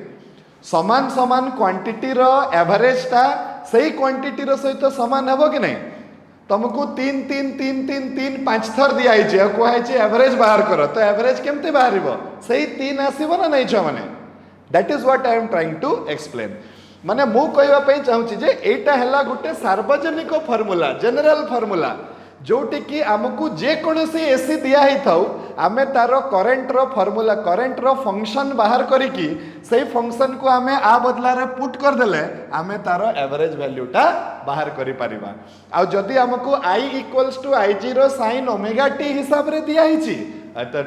समान समान क्वांटिटी रो एवरेज ता सही क्वांटिटी रो सहित समान हेबो कि नहीं तुमको 3 3 3 3 3 5 थर दिया आइचे आ कोहाइ चे एवरेज बाहर करो तो एवरेज केमते बाहरिबो सही 3 आसीबो ना नहीं छ माने that is what I am trying to explain माने मु कहबा पई चाहूची जे एटा हला गुटे सार्वजनिक फार्मूला जनरल फार्मूला जोटी की हमकू जे कोनोसी एसी दिया ही थाउ आमे तारो करंट रो फार्मूला करंट रो फंक्शन बाहर करी की सही फंक्शन को आमे आ बदला रे पुट कर देले आमे तारो एवरेज वैल्यूटा बाहर करी परिबा आ जदी हमकू i = I0 sin omega t हिसाब रे दिया ही छी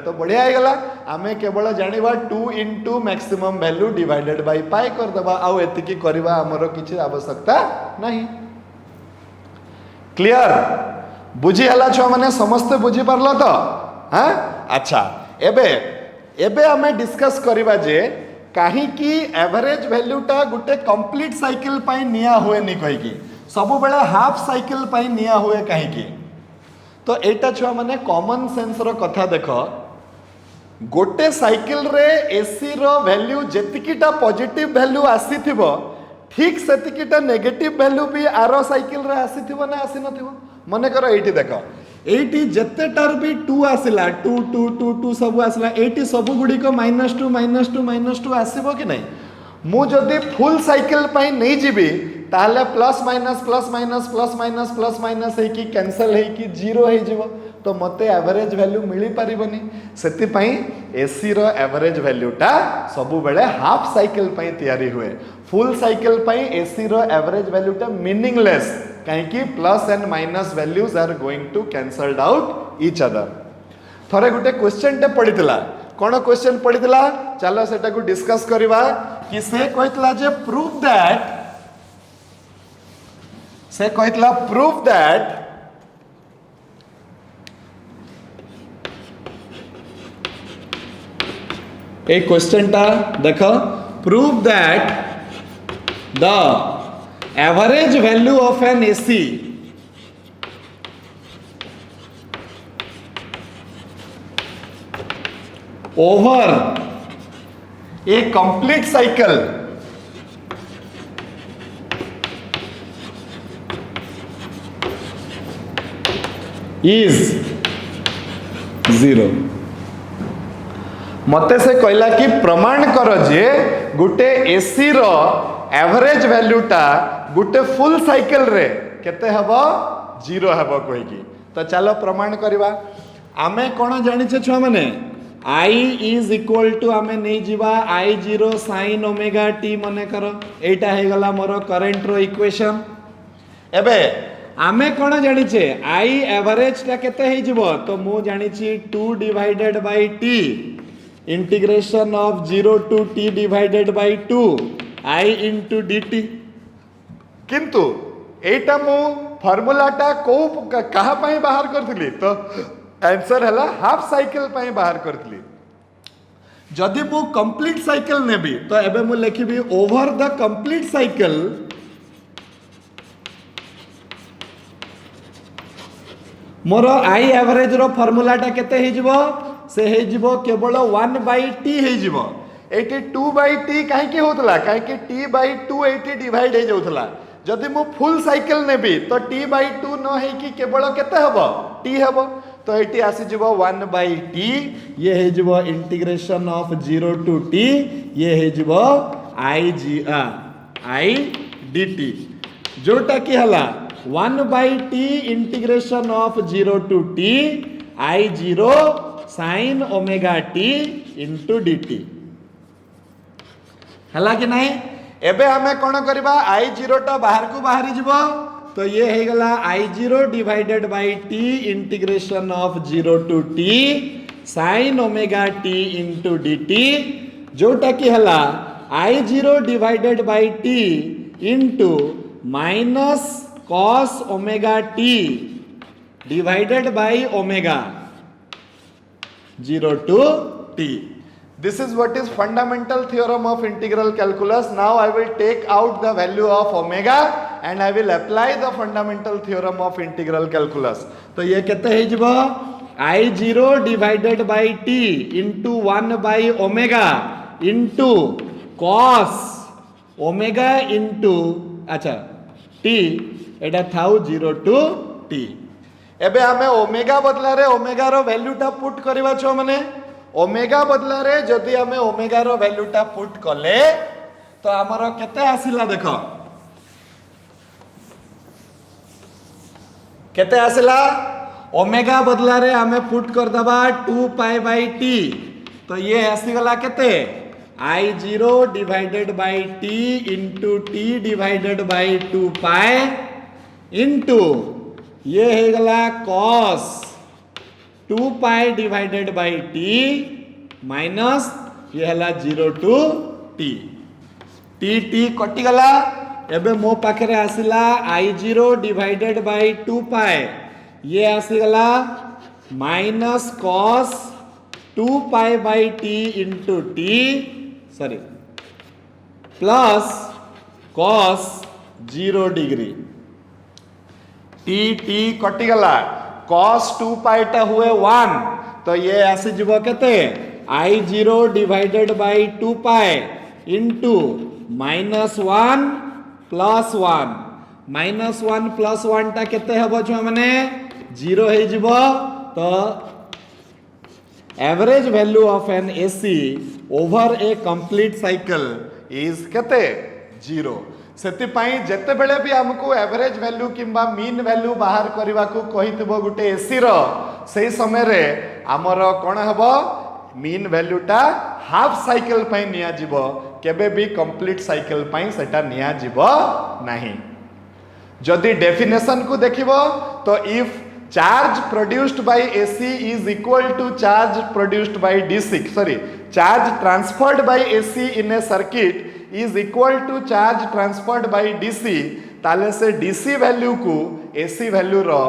तो बढ़िया है गला आमे केवल जानिबा 2 * मैक्सिमम वैल्यू डिवाइडेड बाय पाई कर दबा आ एतिकी करबा हमरो किछि आवश्यकता नहीं क्लियर बुझी हला छो माने समस्त बुझी परलो तो हां अच्छा एबे एबे हमें डिस्कस करबा जे काहे की एवरेज वैल्यूटा गुटे कंप्लीट साइकिल पई निया होए नि कहि की सब बेला हाफ साइकिल पई निया होए काहे की तो एटा छुआ माने कॉमन सेंस रो कथा देखो गोटे साइकिल रे एसी रो वैल्यू जेतिकीटा पॉजिटिव वैल्यू आसीथिबो ठीक सेतिकीटा नेगेटिव वैल्यू भी आरो साइकिल रे आसीथिबो ना आसी नथिबो मने करो एठी देखो एठी जत्ते टार भी 2 आसिला 2 2 2 2 सब आसिला एठी सब गुडी को -2 -2 आसीबो कि नहीं मु जदी फुल साइकिल पई नहीं जिबी ताले plus minus plus minus plus minus plus minus है कि कैंसल है कि जीरो है जीवो तो मते एवरेज वैल्यू मिली पारिबनी सेति पई एसी रो एवरेज वैल्यूटा सबु बेले हाफ साइकिल पई तयारी हुए फुल साइकिल पई एसी रो एवरेज वैल्यूटा मीनिंगलेस काहे कि plus and minus values are going to cancelled out each other थरे गुटे क्वेश्चन टे पडितला कोन क्वेश्चन पडितला चलो सेटा को डिस्कस करबा कि से कहतला जे प्रूव दैट से कहतला प्रूव दैट ए क्वेश्चन टा देखो prove that the average value of an AC over a complete cycle is 0 मते से कहला कि प्रमाण कर जे गुटे एसी रो एवरेज वैल्यूटा गुटे फुल साइकिल रे केते हबो 0 हबो कोइ की तो चलो प्रमाण करबा आमे कोन जानि छे छुआ माने I is equal to आमे नहीं जीवा I0 sin ओमेगा t मने करो एटा हे गला मोर करंट रो इक्वेशन एबे आमे कोन जानि छे I एवरेज ता केते हे जीवो तो मु जानि छी 2 divided by t integration of 0 to t divided by 2 I into dt किंतु एटा मु फार्मूलाटा को कहा पई बाहर करथली तो आंसर हला हाफ साइकिल पई बाहर करथली जदि मु कंप्लीट साइकिल नेबी तो एबे मु लिखिबी ओवर द कंप्लीट साइकिल मोर आई एवरेज रो फार्मूलाटा केते हे जिवो से हे जिवो केवल 1/t हे जिवो एटी 2/t कहीं होता कहीं t/2 एटी डिवाइड हो जाऊला जदि मु फुल साइकिल नेबी तो t/2 न है केवल केते हबो t हबो तो ये आसीजिबो 1/t ये हेजिबो इंटीग्रेशन ऑफ 0 टू t ये हेजिबो i dt जोटा कि हला 1/t integration of 0 to t I0 sin omega t into dt हला कि नहीं एबे हमें कौन करबा I0 टा बाहर को बाहरी जीवो तो ये है गला I0 divided by t integration of 0 to t sin omega t into dt जोटा कि हला I0 divided by t into minus cos omega t divided by omega 0 to t. This is what is fundamental theorem of integral calculus. Now I will take out the value of omega and I will apply the fundamental theorem of integral calculus. तो ये कितना है जब I0 divided by t into 1 by omega into cos omega into अच्छा t Etah थाउ 0 to t. एबे हमें omega बदला रे ओमेगा रो वैल्यू टा पुट करबा छ माने ओमेगा बदला रे जदि हमें ओमेगा रो वैल्यू टा पुट कले तो हमर केते आसिला देखो केते आसिला ओमेगा बदला रे हमें पुट कर दबा 2 पाई बाय t तो ये आसी गला केते I0 divided by t into t divided by 2 pi into ये है गला cos 2 pi divided by t minus ये हला 0 टू t t कटि गला एबे मो पाखरे आसिला I0 डिवाइडेड बाय 2 पाई ये आसी गला minus cos 2 pi by t into t sorry plus cos 0 degree t कटि गला cos 2 पाई टा हुए 1 तो ये आसी जीवो केते I0 divided by 2 pi into -1 plus 1 -1 plus 1 टा केते हबो छ माने 0 हे जीवो तो average value of an AC over a complete cycle is केते 0 सेति पाई जते बेले भी हमको एवरेज वैल्यू किंबा मीन वैल्यू बाहर करबा को कहितबो गुटे AC रो सेही समय रे हमर कोन हबो मीन वैल्यू टा हाफ साइकिल पई निया जीवो केबे भी कंप्लीट साइकिल पई सेटा निया जीवो नाही जदि डेफिनेशन को देखिबो तो if charge produced by AC is equal to charge produced by DC charge transferred by AC in a circuit is equal to charge transferred by DC ताले से DC वैल्यू को AC वैल्यू रो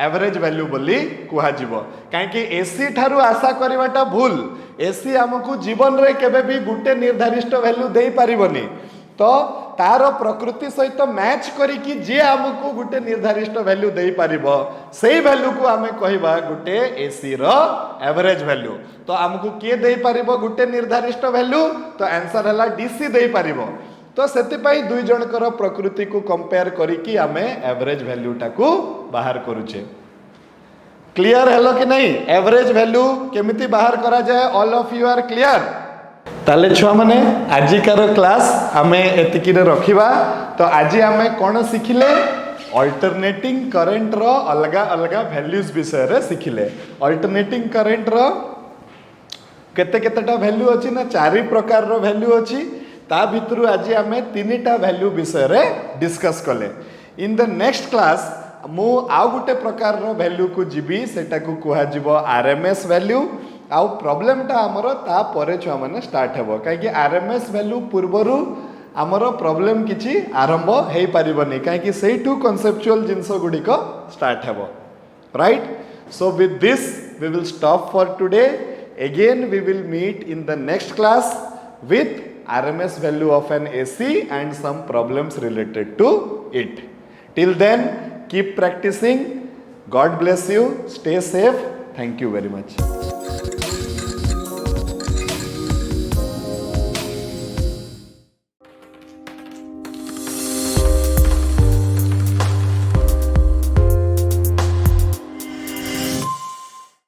average value बोली कुहा जीवो काहे कि AC ठारू आशा करबाटा भूल AC हमकु जीवन रे केबे भी गुटे निर्धारित वैल्यू देई परिबनी तो तारो प्रकृति सहित मैच करी कि जे हमकु गुटे निर्धारित वैल्यू देई परिबो सेही वैल्यू को हमें कहबा गुटे AC रो एवरेज वैल्यू तो हमकु के देई परिबो गुटे निर्धारित वैल्यू तो आंसर हला DC देई परिबो तो सेति पई दुई जनकर प्रकृति को कंपेयर करी कि हमें एवरेज वैल्यू टाकू बाहर करूचे क्लियर हेलो कि नहीं एवरेज वैल्यू केमिति बाहर करा जाए all of you are clear ताले छुआ माने आजिकार क्लास हमें एतिकी रे रखिबा तो आज हमें कोन सिखिले अल्टरनेटिंग करंट रो अलगा अलगा वैल्यूज विषय रे सिखिले अल्टरनेटिंग करंट रो केते केतेटा वैल्यू अछि ना चारि प्रकार रो वैल्यू अछि ता भितरु आज हमें तीनटा वैल्यू विषय रे डिस्कस कले इन द नेक्स्ट क्लास मु आउ गुटे प्रकार रो वैल्यू को जीबी सेटा को कुहा जीवो RMS वैल्यू आउ प्रॉब्लम टा हमरो ता परे छुआ माने स्टार्ट हेबो काहे कि RMS वैल्यू पूर्वरु हमरो प्रॉब्लम किछि आरंभ हेई परिबनी काहे कि सेइठू कॉन्सेप्चुअल जिंसो गुडी को स्टार्ट हेबो right so with this we will stop for today again we will meet in the next class with RMS value of an AC and some problems related to it. Till then, keep practicing. God bless you. Stay safe. Thank you very much.